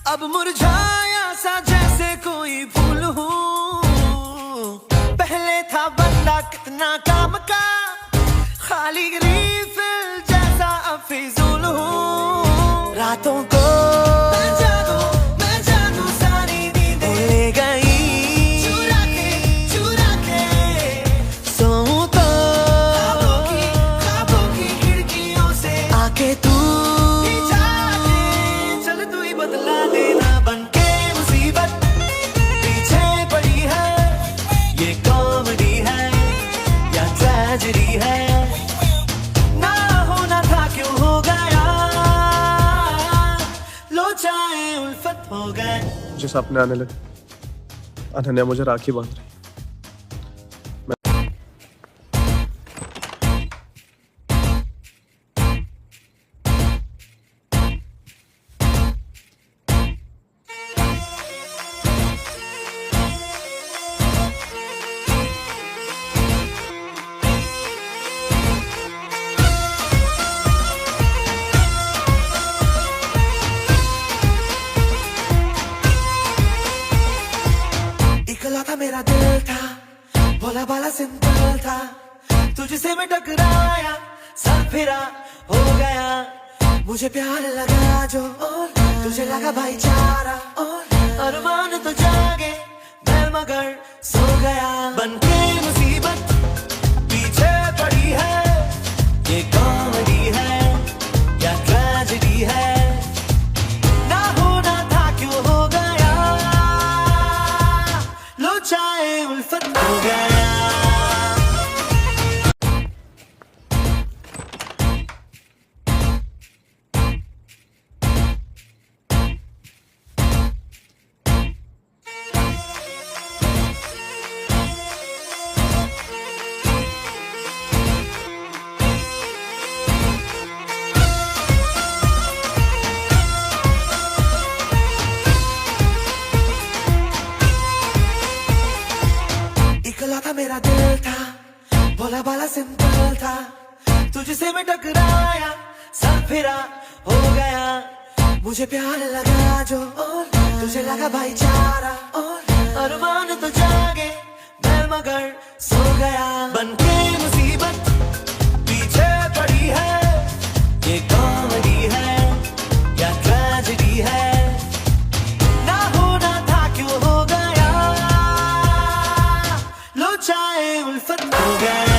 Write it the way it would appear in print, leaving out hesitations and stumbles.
अब मुरझाया सा जैसे कोई फूल हूँ। पहले था बंदा कितना काम का, खाली रीफिल जैसा अब फिजूल हूँ। रातों को मैं जागूं सारी नींदें ले गई, चुरा के सोऊं तो ख्वाबों की खिड़कियों से आके तू चल तू ही बदला देना। बनके मुसीबत पीछे पड़ी है, ये कॉमेडी है या ट्रेजेडी है, ना होना था क्यों हो गया, लो चाहे उल्फत हो गए। मुझे सपने आने लगे, अनन्या मुझे राखी बांध रही। इकला था मेरा दिल था, भोला भाला सिंपल था, तुझसे मैं टकराया सब फिरा हो गया। मुझे प्यार लगा जो तुझे लगा भाईचारा, अरमान तो जागे मैं मगर सो गया। बनके मुसीबत पीछे पड़ी है, ये कॉमेडी है या ट्रेजेडी है, ना होना था क्यों हो गया, लो चाहे उल्फत हो गया। इकला था मेरा दिल था, भोला भाला सिंपल था, तुझसे मैं टकराया सब फिरा हो गया। मुझे प्यार लगा जो तुझे लगा भाईचारा, अरमान तो जागे मैं मगर सो गया। बनके मुसीबत पीछे पड़ी है, ये कॉमेडी है या ट्रेजेडी है, ना होना था क्यों हो गया, लो चाहे उल्फत हो गया।